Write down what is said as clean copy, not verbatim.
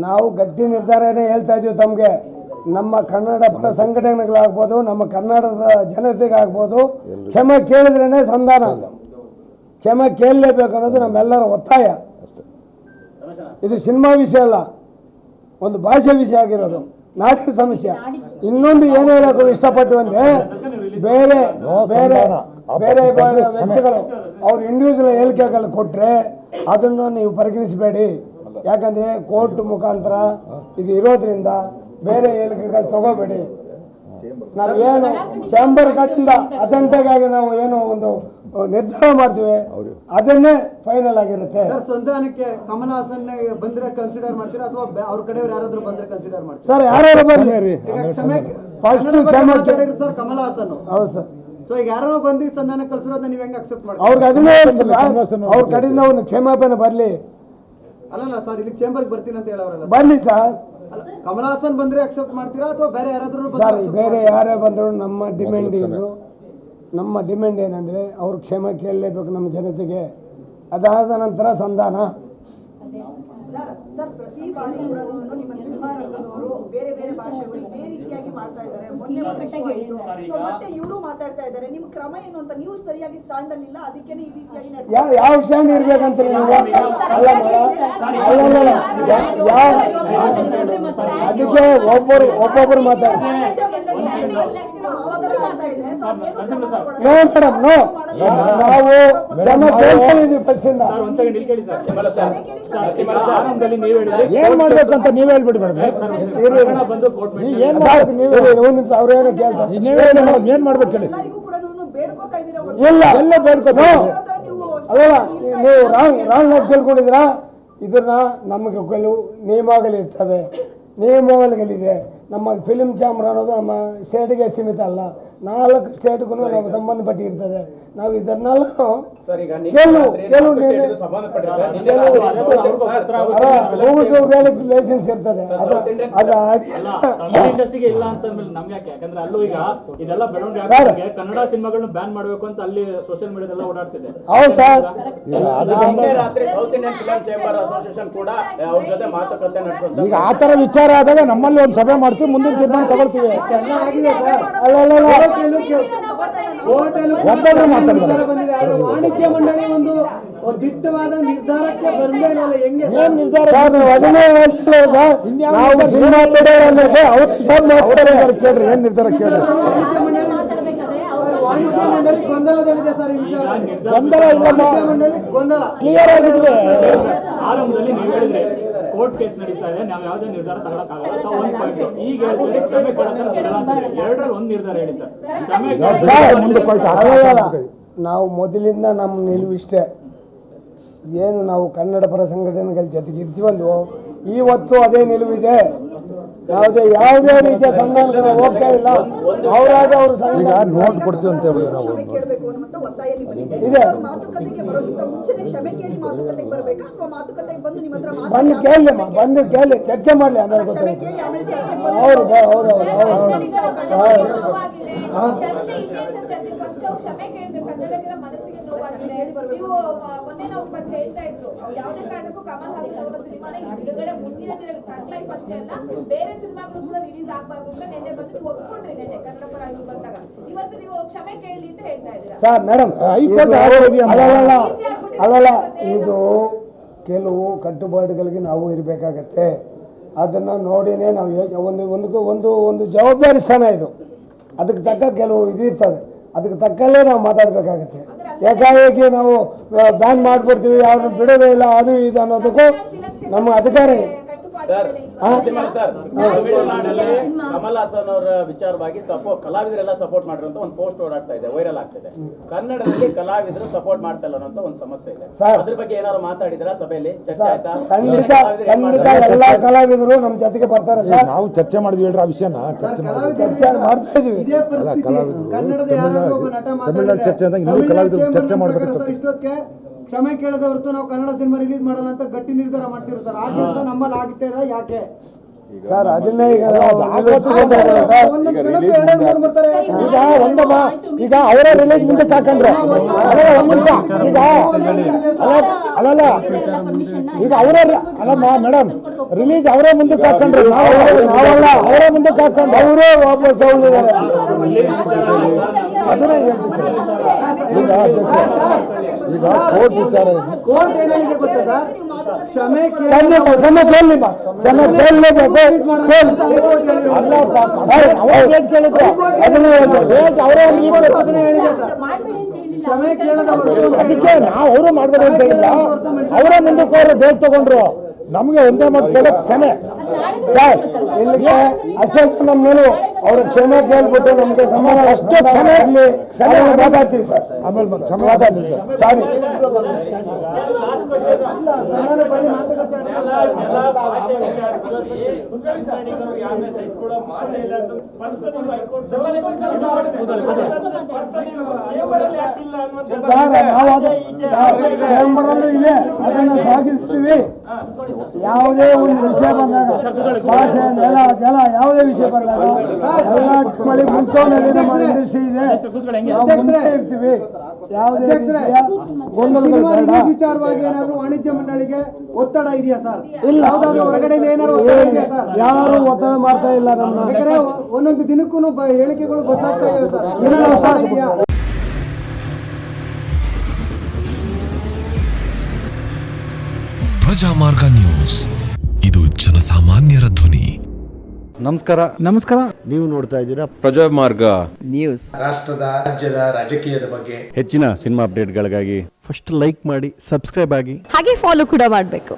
ನಾವು ಗಟ್ಟಿ ನಿರ್ಧಾರನೇ ಹೇಳ್ತಾ ಇದೀವಿ ತಮಗೆ. ನಮ್ಮ ಕನ್ನಡ ಪರ ಸಂಘಟನೆಗಳಾಗ್ಬೋದು, ನಮ್ಮ ಕನ್ನಡದ ಜನತೆಗಾಗ್ಬೋದು, ಕ್ಷಮೆ ಕೇಳಿದ್ರೇ ಸಂಧಾನ. ಕ್ಷಮೆ ಕೇಳಲೇಬೇಕು ಅನ್ನೋದು ನಮ್ಮೆಲ್ಲರ ಒತ್ತಾಯ. ಇದು ಸಿನಿಮಾ ವಿಷಯ ಅಲ್ಲ, ಒಂದು ಭಾಷೆ ವಿಷಯ ಆಗಿರೋದು, ನಾಟಿನ ಸಮಸ್ಯೆ. ಇನ್ನೊಂದು ಏನು ಹೇಳೋಕೆ ಇಷ್ಟಪಟ್ಟು ಅಂದರೆ, ಬೇರೆ ಬೇರೆ ಬೇರೆ ವ್ಯಕ್ತಿಗಳು ಅವ್ರು ಇಂಡಿವಿಜುವಲ್ ಹೇಳಿಕೆಗಳು ಕೊಟ್ಟರೆ ಅದನ್ನು ನೀವು ಪರಿಗಣಿಸಬೇಡಿ. ಯಾಕಂದರೆ ಕೋರ್ಟ್ ಮುಖಾಂತರ ಇದು ಇರೋದ್ರಿಂದ ಬೇರೆ ಹೇಳಿಕೆಗಳು ತಗೋಬೇಡಿ. ನಾವೇನು ಚಾಂಬರ್ ಕಡೆಯಿಂದ ಅಥೆಂಟಿಕ್ಕಾಗಿ ನಾವು ಏನೋ ಒಂದು ನಿರ್ಧಾರ ಮಾಡ್ತೀವಿ, ಅದನ್ನೇ ಫೈನಲ್ ಆಗಿರುತ್ತೆ. ಸಂಧಾನಕ್ಕೆ ಕಮಲ್ ಹಾಸನ್ ಬಂದ್ರೆ ಕನ್ಸಿಡರ್ ಮಾಡ್ತೀರಾ ಅಥವಾ ಅವ್ರ ಕಡೆಯವ್ರು ಯಾರಾದ್ರೂ ಬಂದ್ರೆ ಕನ್ಸಿಡರ್ ಮಾಡ್ತೀರಾ? ಸರ್ ಯಾರು ಬರ್ಲಿ, ಸರ್ ಕಮಲ್ ಹಾಸನ್. ಹೌದು ಸರ್. ಸೊ ಈಗ ಯಾರೋ ಬಂದು ಸಂಧಾನ ಕಳ್ಸಿರೋದನ್ನ ನೀವು ಹೆಂಗ್ ಅಕ್ಸೆಪ್ಟ್ ಮಾಡ್ತೀರಾ? ಅವ್ರಿಗೆ ಅದನ್ನೇ ಅವ್ರ ಕಡೆಯಿಂದ ಒಂದು ಕ್ಷಮಾಪಣೆ ಬರಲಿ. ಅಲ್ಲಲ್ಲ ಸರ್, ಇಲ್ಲಿ ಚೇಂಬರ್ಗೆ ಬರ್ತೀನಿ ಅಂತ ಹೇಳೋರಲ್ಲ, ಬನ್ನಿ ಸರ್. ಕಮಲ್ ಹಾಸನ್ ಬಂದ್ರೆ ಅಕ್ಸೆಪ್ಟ್ ಮಾಡ್ತೀರಾ ಅಥವಾ ಬೇರೆ ಯಾರಾದ್ರೂ? ಸರ್ ಬೇರೆ ಯಾರೇ ಬಂದರೂ ನಮ್ಮ ಡಿಮ್ಯಾಂಡ್ ಏನಂದರೆ ಅವ್ರು ಕ್ಷಮೆ ಕೇಳಲೇಬೇಕು ನಮ್ಮ ಜನತೆಗೆ. ಅದಾದ ನಂತರ ಸಂಧಾನ. ಸರ್ ಪ್ರತಿ ಬಾರಿ ಕೂಡ ನಿಮ್ಮ ಸಿನಿಮಾ ರಂಗದವರು ಬೇರೆ ಬೇರೆ ಭಾಷೆಯವರು ಇದೇ ರೀತಿಯಾಗಿ ಮಾಡ್ತಾ ಇದ್ದಾರೆ. ಮೊನ್ನೆ ಮತ್ತೆ ಇವರು ಮಾತಾಡ್ತಾ ಇದ್ದಾರೆ. ನಿಮ್ಮ ಕ್ರಮ ಏನು ಅಂತ ನೀವು ಸರಿಯಾಗಿ ಸ್ಟ್ಯಾಂಡ್ ಅಲ್ಲಿ ಇಲ್ಲ, ಅದಕ್ಕೆ ಈ ರೀತಿಯಾಗಿ ಯಾವ ಸ್ಟ್ಯಾಂಡ್ ಇರ್ಬೇಕಂತ ಅದಕ್ಕೆ ಒಬ್ಬೊಬ್ಬರು ಮಾತಾಡ್ತಾರೆ. ನಾವು ಪಕ್ಷದಿಂದ ಏನ್ ಮಾಡ್ಬೇಕು ಅಂತ ನೀವ್ ಹೇಳ್ಬಿಡಿ ಮೇಡಮ್. ಒಂದ್ ನಿಮಿಷ ಅವ್ರೇನೋ ಕೇಳ್ತಾರೆ, ಏನ್ ಮಾಡ್ಬೇಕು ಹೇಳಿ. ಇಲ್ಲ ಎಲ್ಲ ಬೇಡ್ಕೋತ ಅಲ್ಲ, ನೀವು ರಾಂಗ್ ತಿಳ್ಕೊಂಡಿದ್ದೀರಾ. ಇದನ್ನ ನಮಗೆ ಕೆಲವು ನಿಯಮಾವಳಿರ್ತವೆ, ನಿಯಮಾವಳಿಗಳಿದೆ. ನಮ್ಮ ಫಿಲ್ಮ್ ಚಾಂಬರ್ ಅನ್ನೋದು ನಮ್ಮ ಸ್ಟೇಟ್ಗೆ ಸೀಮಿತ ಅಲ್ಲ, 4 ಸ್ಟೇಟ್ಗೂ ನಾವು ಸಂಬಂಧಪಟ್ಟಿರ್ತದೆ. ನಾವು ಇದನ್ನೆಲ್ಲ ಲೈಸೆನ್ಸ್ ಇರ್ತದೆ. ಕನ್ನಡ ಸಿನಿಮಾಗಳನ್ನ ಬ್ಯಾನ್ ಮಾಡಬೇಕು ಅಂತ ಅಲ್ಲಿ ಸೋಷಿಯಲ್ ಮೀಡಿಯಾದಲ್ಲ ಓಡಾಡ್ತಿದೆ. ಹೌದು ಸರ್, ಈಗ ಆತರ ವಿಚಾರ ಆದಾಗ ನಮ್ಮಲ್ಲಿ ಒಂದು ಸಭೆ ಮಾಡ್ತೀವಿ, ಮುಂದಿನ ತೀರ್ಮಾನ ತಗೊಳ್ತೀವಿ. ವಾಣಿಜ್ಯ ಮಂಡಳಿ ಒಂದು ದಿಟ್ಟವಾದ ನಿರ್ಧಾರಕ್ಕೆ ಬಂದೇ ಇಲ್ಲ. ಹೆಂಗೆ ಏನ್ ನಿರ್ಧಾರ? ಅದನ್ನೇ ಹೇಳ್ತಿಲ್ಲ ಸರ್, ನಾವು ಸಿನಿಮಾ ಕೇಳ್ರಿ, ಏನ್ ನಿರ್ಧಾರ ಕೇಳ್ರಿ. ವಾಣಿಜ್ಯ ಮಂಡಳಿ ಗೊಂದಲದಲ್ಲಿದೆ ಸರ್. ಗೊಂದಲ ಇಲ್ಲಮ್ಮ, ಗೊಂದಲ ಕ್ಲಿಯರ್ ಆಗಿದ್ವಿ. ಆರಂಭದಲ್ಲಿ ನೀವು ಹೇಳಿದ್ರೆ ಕೋರ್ಟ್ ಕೇಸ್ ನಡೀತಾ ಇದೆ, ನಾವು ಯಾವುದೇ ನಿರ್ಧಾರ ತಗೊಳಕ್ಕಾಗಲ್ಲ ಅಂತ ಒಂದು ಪಾಯಿಂಟ್. ಈಗ ಹೇಳ್ತಾರೆ ಕ್ಷಮೆ ಕೊಡೋಕೆ ಎರಡರಲ್ಲಿ ಒಂದು ನಿರ್ಧಾರ ಹೇಳಿ ಸರ್. ನಾವು ಮೊದಲಿಂದ ನಮ್ಮ ನಿಲುವು ಇಷ್ಟೇ, ಏನು ನಾವು ಕನ್ನಡ ಪರ ಸಂಘಟನೆಗಳ ಜೊತೆಗೆ ಇರ್ತೀವಲ್ವೋ ಇವತ್ತು ಅದೇ ನಿಲುವಿದೆ. ಯಾವುದೇ ರೀತಿಯ ಸಂಧಾನ ಹೋಗ್ತಾ ಇಲ್ಲ. ಅವರಾಗ ಅವರು ನೋಟ್ ಕೊಡ್ತೀವಿ ಅಂತ ಹೇಳಿ ನಾವು ಕೇಳಬೇಕು ಅನ್ನುವಂತ ಒತ್ತಾಯ ನಿಮ್ಮಲ್ಲಿದೆ. ಮಾತುಕತೆಗೆ ಬರೋಕ್ಕಿಂತ ಮುಂಚೆನೇ ಕ್ಷಮೆ ಕೇಳಿ ಮಾತುಕತೆಗೆ ಬರಬೇಕಾ ಅಥವಾ ಮಾತುಕತೆಗೆ ಬಂದು ನಿಮ್ಮ ಹತ್ರ ಬಂದು ಕೇಳಿ ಚರ್ಚೆ ಮಾಡಲಿ, ಆಮೇಲೆ ಗೊತ್ತಾಯ್ತು. ಹೌದು ಹೌದು ಹೌದು ಕ್ಷಮೆ ಕೇಳಬೇಕು. ಕನ್ನಡಿಗರ ಮನಸ್ಸಿಗೆ ನೋವಾಗಿದೆ. ನೀವು ಮೊನ್ನೆ ನಾವು ಹೇಳ್ತಾ ಇದ್ರು, ಯಾವುದೇ ಕಾರಣಕ್ಕೂ ಕಮಲ್ ಹಾಸನ್ ಅವರ ಸಿನಿಮಾನ ಬಿಡುಗಡೆ ಮುಂದಿನ ದಿನ ಟಗ್ ಲೈಫ್ ಅಷ್ಟೇ ಅಲ್ಲ, ಬೇರೆ ಸಿನಿಮಾಗಳು ಕೂಡ ರಿಲೀಸ್ ಆಗ್ಬಾರ್ದು ಅಂತ ನಿನ್ನೆ ಬಂದು ಒಪ್ಕೊಂಡ್ರಿ. ನಿನ್ನೆ ಕನ್ನಡ ಪರ ಇವ್ರು ಬಂದಾಗ ಇವತ್ತು ನೀವು ಕ್ಷಮೆ ಕೇಳಲಿ ಅಂತ ಹೇಳ್ತಾ ಇದ್ದೀರಾ ಸರ್. ಮೇಡಮ್ ಅಲ್ಲಲ್ಲ, ಇದು ಕೆಲವು ಕಟ್ಟುಪಾಡುಗಳಿಗೆ ನಾವು ಇರಬೇಕಾಗತ್ತೆ. ಅದನ್ನು ನೋಡಿನೇ ನಾವು ಒಂದು ಜವಾಬ್ದಾರಿ ಸ್ಥಾನ ಇದು. ಅದಕ್ಕೆ ತಕ್ಕ ಕೆಲವು ಇದಿರ್ತವೆ, ಅದಕ್ಕೆ ತಕ್ಕಲ್ಲೇ ನಾವು ಮಾತಾಡಬೇಕಾಗತ್ತೆ. ಏಕಾಏಕಿ ನಾವು ಬ್ಯಾನ್ ಮಾಡಿಬಿಡ್ತೀವಿ, ಯಾರನ್ನು ಬಿಡೋದೇ ಇಲ್ಲ, ಅದು ಇದು ಅನ್ನೋದಕ್ಕೂ ನಮ್ಮ ಅಧಿಕಾರ. ಕಮಲ್ ಹಾಸನ್ ಅವರ ವಿಚಾರವಾಗಿ ಕಲಾವಿದರೆಲ್ಲ ಸಪೋರ್ಟ್ ಮಾಡಿರೋ ಒಂದು ಪೋಸ್ಟ್ ಓಡಾಡ್ತಾ ಇದೆ, ವೈರಲ್ ಆಗ್ತಿದೆ. ಕನ್ನಡದಲ್ಲಿ ಕಲಾವಿದರು ಸಪೋರ್ಟ್ ಮಾಡ್ತಾ ಇಲ್ಲ ಅನ್ನೋ ಒಂದು ಸಮಸ್ಯೆ ಇದೆ. ಅದ್ರ ಬಗ್ಗೆ ಏನಾದ್ರು ಮಾತಾಡಿದ್ರ ಸಭೆಯಲ್ಲಿ? ಚರ್ಚೆ ಆಯ್ತಾ? ಖಂಡಿತ ಎಲ್ಲಾ ಕಲಾವಿದರು ನಮ್ಮ ಜೊತೆಗೆ ಬರ್ತಾರೆ ಸರ್. ನಾವು ಚರ್ಚೆ ಮಾಡಿದ್ವಿ ಹೇಳ್ರಿ, ಆ ವಿಷಯನ ಚರ್ಚೆ ಮಾಡ್ತಾ ಇದೀವಿ. ತಮಿಳ್ನಾಡು ಚರ್ಚೆ ಅಂತ ಇನ್ನೂ ಕಲಾವಿದರು ಚರ್ಚೆ ಮಾಡಬೇಕು. ಕ್ಷಮೆ ಕೇಳದ ಹೊರತು ನಾವು ಕನ್ನಡ ಸಿನಿಮಾ ರಿಲೀಸ್ ಮಾಡಲ್ಲ ಅಂತ ಗಟ್ಟಿ ನಿರ್ಧಾರ ಮಾಡ್ತೀವಿ ಸರ್. ಆ ಕೆಲಸ ನಮ್ಮಲ್ಲಿ ಆಗ್ತಾ ಇಲ್ಲ. ಯಾಕೆ ಸರ್ ಅದನ್ನೇ ಈಗ ಒಂದೊಂದು ಕ್ಷಣಕ್ಕೂ ಎರಡೆರಡು ಮೂರು ಬರ್ತಾರೆ. ಈಗ ಒಂದಮ್ಮ ಈಗ ಅವರ ರಿಲೀಸ್ ಮುಂದಕ್ಕೆ ಹಾಕೊಂಡ್ರು ಒಂದ್ ನಿಮಿಷ ಈಗ ಅಲ್ಲಲ್ಲ ಈಗ ಅವರೇ ಅಲ್ಲಮ್ಮ ಮೇಡಮ್ ರಿಲೀಸ್ ಅವರೇ ಮುಂದಕ್ಕೆ ಹಾಕೊಂಡ್ರು ನಾವಲ್ಲ ಅವರೇ ಮುಂದಕ್ಕೆ ಹಾಕೊಂಡು ಅವರೇ ವಾಪಸ್ ತಗೊಂಡಿದ್ದಾರೆ. ಅದನ್ನೇ ಹೇಳ್ತಿದ್ದಾರೆ ಈಗ ಈಗ ಕೋರ್ಟ್ ವಿಚಾರ ಕೋರ್ಟ್ ಏನ್ ಹೇಳಿದೆ ಗೊತ್ತಾ ಸರ್? ಕ್ಷಮೆ ಕ್ಷಮೆ ಕೇಳಲೇಬೇಕು. ಕ್ಷಮೆ ಕೇಳದವರು ಅದಕ್ಕೆ ನಾವು ಅವರು ಮಾಡ್ಬೋದು ಅಂತ ಹೇಳಿಲ್ಲ, ಅವರೇ ಮುಂದಕ್ಕೆ ಅವರು ಡೇಟ್ ತಗೊಂಡ್ರು. ನಮ್ಗೆ ಒಂದೇ ಮಾತು ಕೇಳೋ ಕ್ಷಮೆ ಸರ್ ಇಲ್ಲಿಗೆ ಅಷ್ಟೇ ನಮ್ಮ ಮೇಲೆ ಅವ್ರ ಕ್ಷಮೆ ಕೇಳ್ಬಿಟ್ಟು ನಮ್ಗೆ ಸಮಾನ ಅಷ್ಟೇ ಕ್ಷಮೆ ಕ್ಷಮೆ ಮಾತಾಡ್ತೀವಿ ಸರ್. ಆಮೇಲೆ ಕ್ಷಮೆ ಮಾತಾಡ್ತೀವಿ ಸಾರಿ. ಚೇಂಬರಲ್ಲೂ ಇದೆ, ಅದನ್ನು ಸಾಗಿಸ್ತೀವಿ. ಯಾವುದೇ ಒಂದು ವಿಷಯ ಬಂದಾಗ ಭಾಷೆ ನೆಲ ಜಲ ಯಾವುದೇ ವಿಷಯ ಬಂದಾಗ ಎಲ್ಲ ಮಳೆ ಮುಂಚೂಣಿಯಲ್ಲಿ ನಮ್ಮ ಇಂಡಸ್ಟ್ರಿ ಇದೆ, ನಾವು ಮುಂದೆ ಇರ್ತೀವಿ. ಯಾವುದೇ ರೀತಿಯ ಗೊಂದಲಗಳು ಬೇಡ. ವಿಚಾರವಾಗಿ ಏನಾದ್ರು ವಾಣಿಜ್ಯ ಮಂಡಳಿಗೆ ಒತ್ತಡ ಇದೆಯಾ ಸರ್? ಇಲ್ಲ, ಯಾವ್ದಾದ್ರು ಹೊರಗಡೆ ಏನಾದ್ರು ಒತ್ತಡ ಇದೆಯಾ ಸರ್? ಯಾರು ಒತ್ತಡ ಮಾಡ್ತಾ ಇಲ್ಲ ನಮ್ಮನ್ನ. ಯಾಕಂದ್ರೆ ಒಂದೊಂದು ದಿನಕ್ಕೂ ಹೇಳಿಕೆಗಳು ಬದಲಾಗ್ತಾ ಇದಾವೆ ಸರ್. ಇಲ್ಲ ಸರ್. ಇದೆಯಾ? ಪ್ರಜಾಮಾರ್ಗ ನ್ಯೂಸ್, ಇದು ಜನಸಾಮಾನ್ಯರ ಧ್ವನಿ. ನಮಸ್ಕಾರ. ನೀವು ನೋಡ್ತಾ ಇದ್ದೀರಾ ಪ್ರಜಾಮಾರ್ಗ ನ್ಯೂಸ್. ರಾಷ್ಟ್ರದ ರಾಜ್ಯದ ರಾಜಕೀಯದ ಬಗ್ಗೆ ಹೆಚ್ಚಿನ ಸಿನಿಮಾ ಅಪ್ಡೇಟ್ಗಳಿಗಾಗಿ ಫಸ್ಟ್ ಲೈಕ್ ಮಾಡಿ, ಸಬ್ಸ್ಕ್ರೈಬ್ ಆಗಿ, ಹಾಗೆ ಫಾಲೋ ಕೂಡ ಮಾಡಬೇಕು.